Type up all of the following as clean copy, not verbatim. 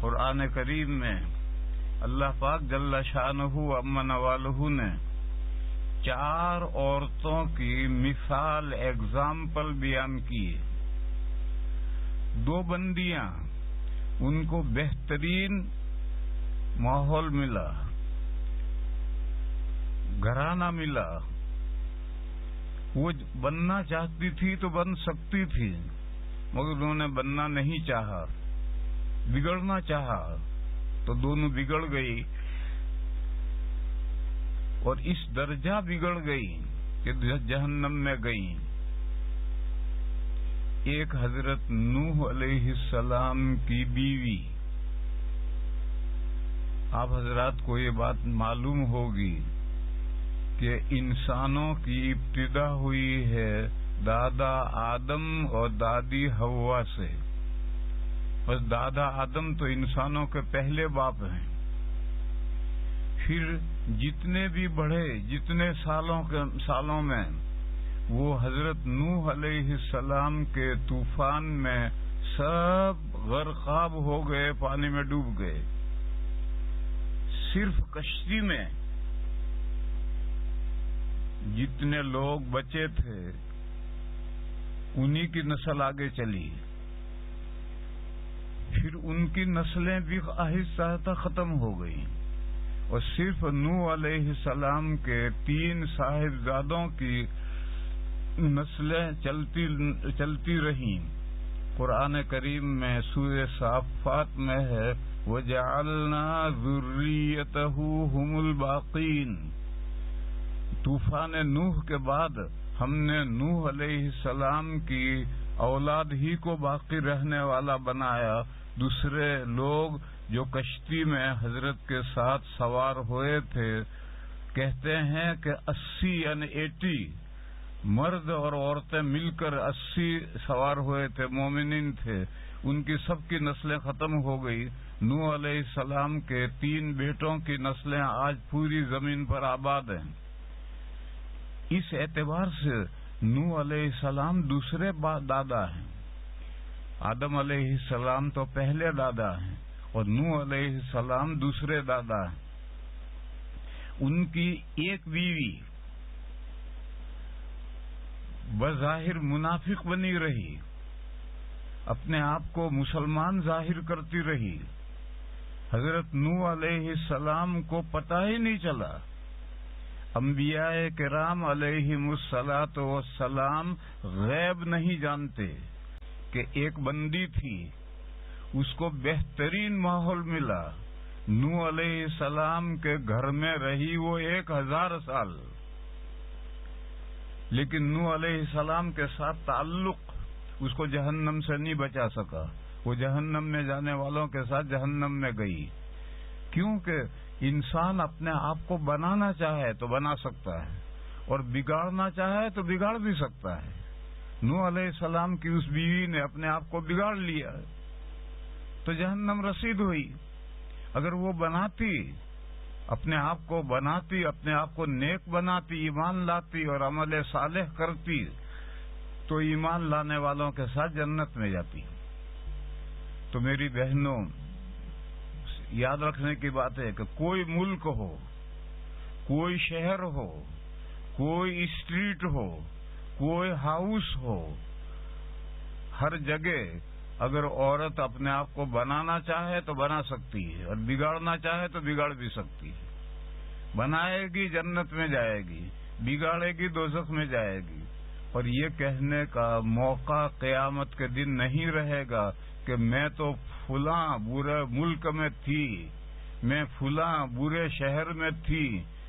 قرآن کریم میں اللہ پاک جل شانہ عم نوالہ نے 4 عورتوں کی مثال ایگزامپل بیان کی. 2 بندیاں، ان کو بہترین ماحول ملا، گھرانہ ملا، وہ بننا چاہتی تھی تو بن سکتی تھی، مگر انہوں نے بننا نہیں چاہا، بگڑنا چاہا تو دونوں بگڑ گئی، اور اس درجہ بگڑ گئی کہ جہنم میں گئی. ایک حضرت نوح علیہ السلام کی بیوی، آپ حضرات کو یہ بات معلوم ہوگی کہ انسانوں کی ابتدا ہوئی ہے دادا آدم اور دادی حوا سے. بس دادا آدم تو انسانوں کے پہلے باپ ہیں. پھر جتنے بھی بڑھے، جتنے سالوں میں وہ حضرت نوح علیہ السلام کے طوفان میں سب غرقاب ہو گئے، پانی میں ڈوب گئے. صرف کشتی میں جتنے لوگ بچے تھے انہی کی نسل آگے چلی. پھر ان کی نسلیں بھی آہستہ آہستہ ختم ہو گئیں، اور صرف نوح علیہ السلام کے 3 صاحبزادوں کی نسلیں چلتی رہیں. قرآن کریم میں سورہ صافات میں ہے وَجَعَلْنَا ذُرِّيَّتَهُ هُمُ الْبَاقِينَ. طوفان نوح کے بعد ہم نے نوح علیہ السلام کی اولاد ہی کو باقی رہنے والا بنایا. دوسرے لوگ جو کشتی میں حضرت کے ساتھ سوار ہوئے تھے کہتے ہیں کہ 80 یعنی 80 مرد اور عورتیں مل کر 80 سوار ہوئے تھے، مومنین تھے. ان کی سب کی نسلیں ختم ہو گئی. نوح علیہ السلام کے 3 بیٹوں کی نسلیں آج پوری زمین پر آباد ہیں. اس اعتبار سے نوح علیہ السلام دوسرے دادا ہیں. آدم علیہ السلام تو پہلے دادا ہیں اور نوح علیہ السلام دوسرے دادا ہیں. ان کی ایک بیوی بظاہر منافق بنی رہی، اپنے آپ کو مسلمان ظاہر کرتی رہی. حضرت نوح علیہ السلام کو پتہ ہی نہیں چلا. انبیاء کرام علیہم الصلاۃ والسلام غیب نہیں جانتے کہ ایک بندی تھی، اس کو بہترین ماحول ملا. نوح علیہ السلام کے گھر میں رہی وہ 1000 سال، لیکن نوح علیہ السلام کے ساتھ تعلق اس کو جہنم سے نہیں بچا سکا. وہ جہنم میں جانے والوں کے ساتھ جہنم میں گئی. کیونکہ انسان اپنے آپ کو بنانا چاہے تو بنا سکتا ہے، اور بگاڑنا چاہے تو بگاڑ بھی سکتا ہے. نوح علیہ السلام کی اس بیوی نے اپنے آپ کو بگاڑ لیا تو جہنم رسید ہوئی. اگر وہ بناتی، اپنے آپ کو بناتی، اپنے آپ کو نیک بناتی، ایمان لاتی اور عمل صالح کرتی تو ایمان لانے والوں کے ساتھ جنت میں جاتی. تو میری بہنوں، یاد رکھنے کی بات ہے کہ کوئی ملک ہو، کوئی شہر ہو، کوئی اسٹریٹ ہو، کوئی ہاؤس ہو، ہر جگہ اگر عورت اپنے آپ کو بنانا چاہے تو بنا سکتی ہے، اور بگاڑنا چاہے تو بگاڑ بھی سکتی ہے. بنائے گی جنت میں جائے گی، بگاڑے گی دوزخ میں جائے گی. اور یہ کہنے کا موقع قیامت کے دن نہیں رہے گا کہ میں تو فلاں برے ملک میں تھی، میں فلاں برے شہر میں تھی،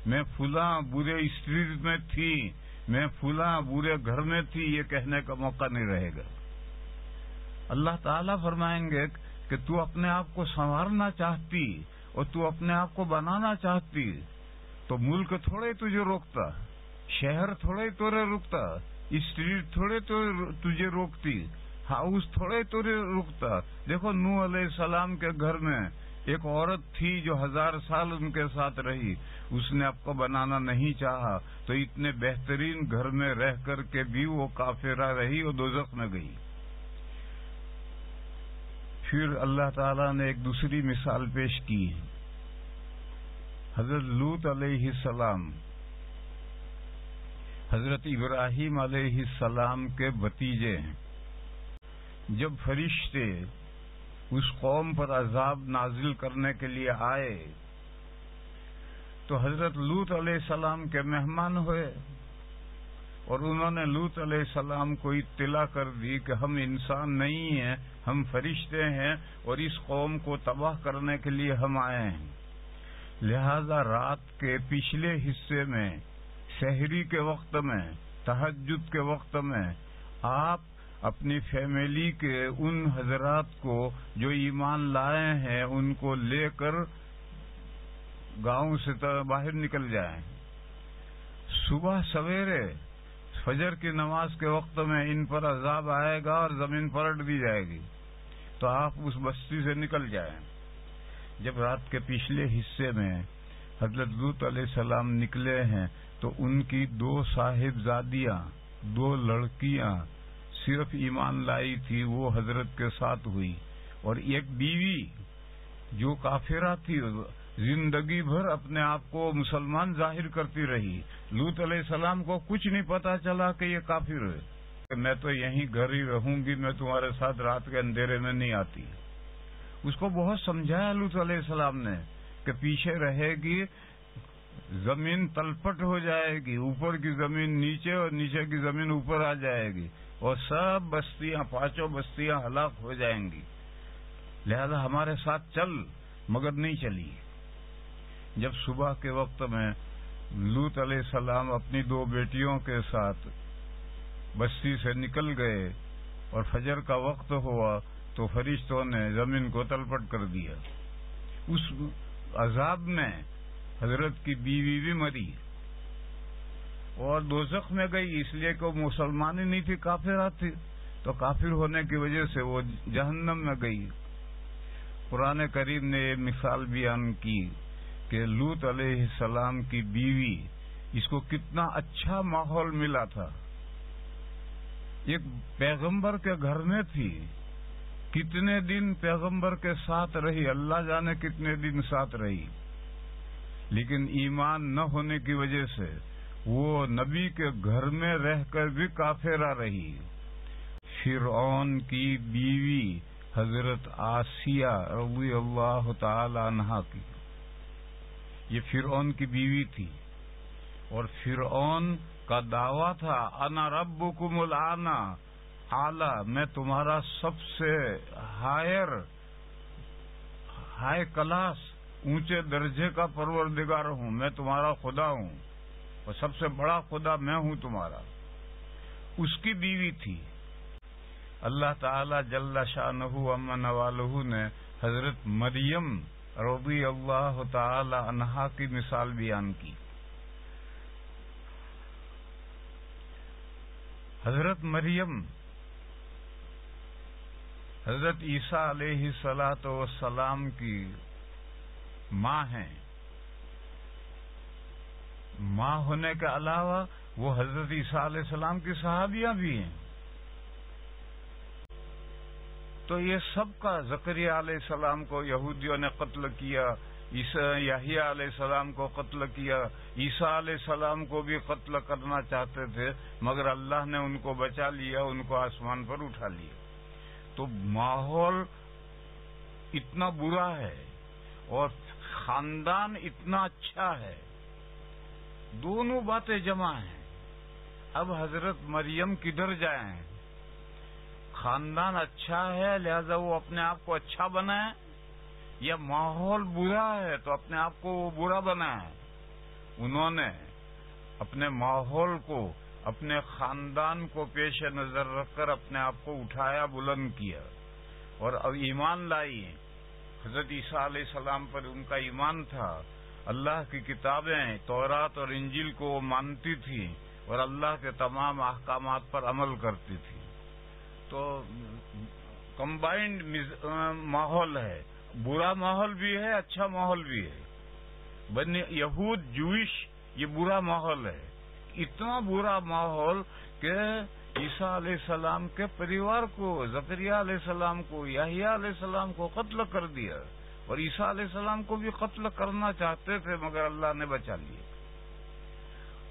میں فلاں برے اسٹریٹ میں تھی، میں فلاں برے گھر میں تھی. یہ کہنے کا موقع نہیں رہے گا. اللہ تعالیٰ فرمائیں گے کہ تو اپنے آپ کو سنوارنا چاہتی اور تو اپنے آپ کو بنانا چاہتی تو ملک تھوڑے تجھے روکتا، شہر تھوڑے تجھے روکتا، اسٹریٹ تھوڑے تجھے روکتی، ہاؤس تھوڑے تجھے روکتا. دیکھو نوح علیہ السلام کے گھر میں ایک عورت تھی جو 1000 سال ان کے ساتھ رہی. اس نے آپ کو بنانا نہیں چاہا تو اتنے بہترین گھر میں رہ کر کے بھی وہ کافرہ رہی اور دوزخ میں گئی. پھر اللہ تعالیٰ نے ایک دوسری مثال پیش کی. حضرت لوط علیہ السلام حضرت ابراہیم علیہ السلام کے بھتیجے ہیں. جب فرشتے اس قوم پر عذاب نازل کرنے کے لیے آئے تو حضرت لوط علیہ السلام کے مہمان ہوئے اور انہوں نے لوط علیہ السلام کو اطلاع کر دی کہ ہم انسان نہیں ہیں، ہم فرشتے ہیں اور اس قوم کو تباہ کرنے کے لیے ہم آئے ہیں. لہذا رات کے پچھلے حصے میں، سحری کے وقت میں، تہجد کے وقت میں آپ اپنی فیملی کے ان حضرات کو جو ایمان لائے ہیں ان کو لے کر گاؤں سے باہر نکل جائیں. صبح سویرے فجر کی نماز کے وقت میں ان پر عذاب آئے گا اور زمین پلٹ دی جائے گی، تو آپ اس بستی سے نکل جائیں. جب رات کے پچھلے حصے میں حضرت لوط علیہ السلام نکلے ہیں تو ان کی 2 صاحبزادیاں، 2 لڑکیاں صرف ایمان لائی تھی، وہ حضرت کے ساتھ ہوئی، اور ایک بیوی جو کافرہ تھی زندگی بھر اپنے آپ کو مسلمان ظاہر کرتی رہی. لوط علیہ السلام کو کچھ نہیں پتا چلا کہ یہ کافر ہے. میں تو یہیں گھر ہی رہوں گی، میں تمہارے ساتھ رات کے اندھیرے میں نہیں آتی. اس کو بہت سمجھایا لوط علیہ السلام نے کہ پیچھے رہے گی، زمین تلپٹ ہو جائے گی، اوپر کی زمین نیچے اور نیچے کی زمین اوپر آ جائے گی اور سب بستیاں، 5 بستیاں ہلاک ہو جائیں گی. لہذا ہمارے ساتھ چل، مگر نہیں چلی. جب صبح کے وقت میں لوط علیہ السلام اپنی 2 بیٹیوں کے ساتھ بستی سے نکل گئے اور فجر کا وقت ہوا تو فرشتوں نے زمین کو تلپٹ کر دیا. اس عذاب میں حضرت کی بیوی بھی مری اور دوزخ میں گئی، اس لیے کہ وہ مسلمان ہی نہیں تھی، کافرات تھی، تو کافر ہونے کی وجہ سے وہ جہنم میں گئی. قرآن کریم نے یہ مثال بیان کی کہ لوط علیہ السلام کی بیوی، اس کو کتنا اچھا ماحول ملا تھا. ایک پیغمبر کے گھر میں تھی، کتنے دن پیغمبر کے ساتھ رہی، اللہ جانے کتنے دن ساتھ رہی، لیکن ایمان نہ ہونے کی وجہ سے وہ نبی کے گھر میں رہ کر بھی کافرہ رہی. فرعون کی بیوی حضرت آسیہ رضی اللہ تعالی عنہا کی، یہ فرعون کی بیوی تھی، اور فرعون کا دعویٰ تھا انا ربکم الاعلی، اعلی، میں تمہارا سب سے ہائی کلاس، اونچے درجے کا پروردگار ہوں، میں تمہارا خدا ہوں اور سب سے بڑا خدا میں ہوں تمہارا. اس کی بیوی تھی. اللہ تعالی جل شانہ عما نوالہ نے حضرت مریم رضی اللہ تعالی عنہا کی مثال بیان کی. حضرت مریم حضرت عیسیٰ علیہ السلام کی ماں ہیں. ماں ہونے کے علاوہ وہ حضرت عیسیٰ علیہ السلام کی صحابیہ بھی ہیں. تو یہ سب کا، زکریا علیہ السلام کو یہودیوں نے قتل کیا، یحییٰ علیہ السلام کو قتل کیا، عیسیٰ علیہ السلام کو بھی قتل کرنا چاہتے تھے، مگر اللہ نے ان کو بچا لیا، ان کو آسمان پر اٹھا لیا. تو ماحول اتنا برا ہے اور خاندان اتنا اچھا ہے، دونوں باتیں جمع ہیں. اب حضرت مریم کدھر جائیں؟ خاندان اچھا ہے لہذا وہ اپنے آپ کو اچھا بنائے، یا ماحول برا ہے تو اپنے آپ کو وہ برا بنائے؟ انہوں نے اپنے ماحول کو، اپنے خاندان کو پیش نظر رکھ کر اپنے آپ کو اٹھایا، بلند کیا اور اب ایمان لائی. حضرت عیسیٰ علیہ السلام پر ان کا ایمان تھا، اللہ کی کتابیں تورات اور انجیل کو وہ مانتی تھی اور اللہ کے تمام احکامات پر عمل کرتی تھی. تو کمبائنڈ ماحول ہے، برا ماحول بھی ہے، اچھا ماحول بھی ہے. بنی یہود جوئش، یہ برا ماحول ہے، اتنا برا ماحول کہ عیسیٰ علیہ السلام کے پریوار کو، زکریہ علیہ السلام کو، یحییٰ علیہ السلام کو قتل کر دیا، اور عیسیٰ علیہ السلام کو بھی قتل کرنا چاہتے تھے مگر اللہ نے بچا لیا۔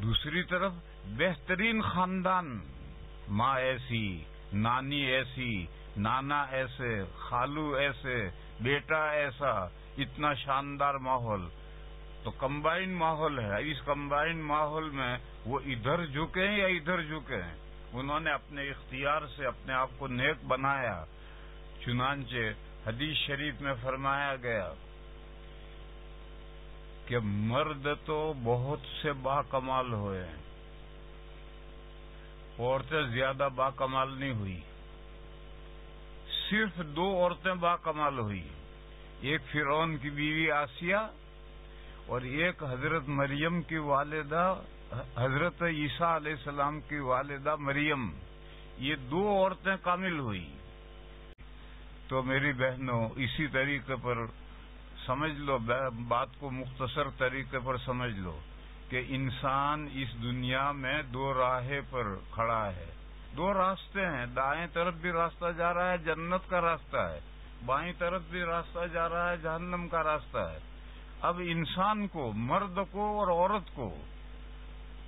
دوسری طرف بہترین خاندان، ماں ایسی، نانی ایسی، نانا ایسے، خالو ایسے، بیٹا ایسا، اتنا شاندار ماحول، تو کمبائنڈ ماحول ہے۔ اس کمبائنڈ ماحول میں وہ ادھر جھکے ہیں یا ادھر جھکے ہیں، انہوں نے اپنے اختیار سے اپنے آپ کو نیک بنایا۔ چنانچہ حدیث شریف میں فرمایا گیا کہ مرد تو بہت سے باکمال ہوئے ہیں، عورتیں زیادہ باکمال نہیں ہوئی، صرف 2 عورتیں باکمال ہوئی، ایک فرعون کی بیوی آسیہ اور ایک حضرت مریم کی والدہ، حضرت عیسیٰ علیہ السلام کی والدہ مریم، یہ 2 عورتیں کامل ہوئی۔ تو میری بہنوں، اسی طریقے پر سمجھ لو، بات کو مختصر طریقے پر سمجھ لو کہ انسان اس دنیا میں 2 راہیں پر کھڑا ہے، 2 راستے ہیں، دائیں طرف بھی راستہ جا رہا ہے جنت کا راستہ ہے، بائیں طرف بھی راستہ جا رہا ہے جہنم کا راستہ ہے۔ اب انسان کو، مرد کو اور عورت کو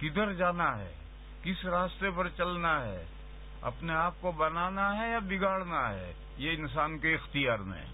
کدھر جانا ہے، کس راستے پر چلنا ہے، اپنے آپ کو بنانا ہے یا بگاڑنا ہے، یہ انسان کے اختیار میں ہے۔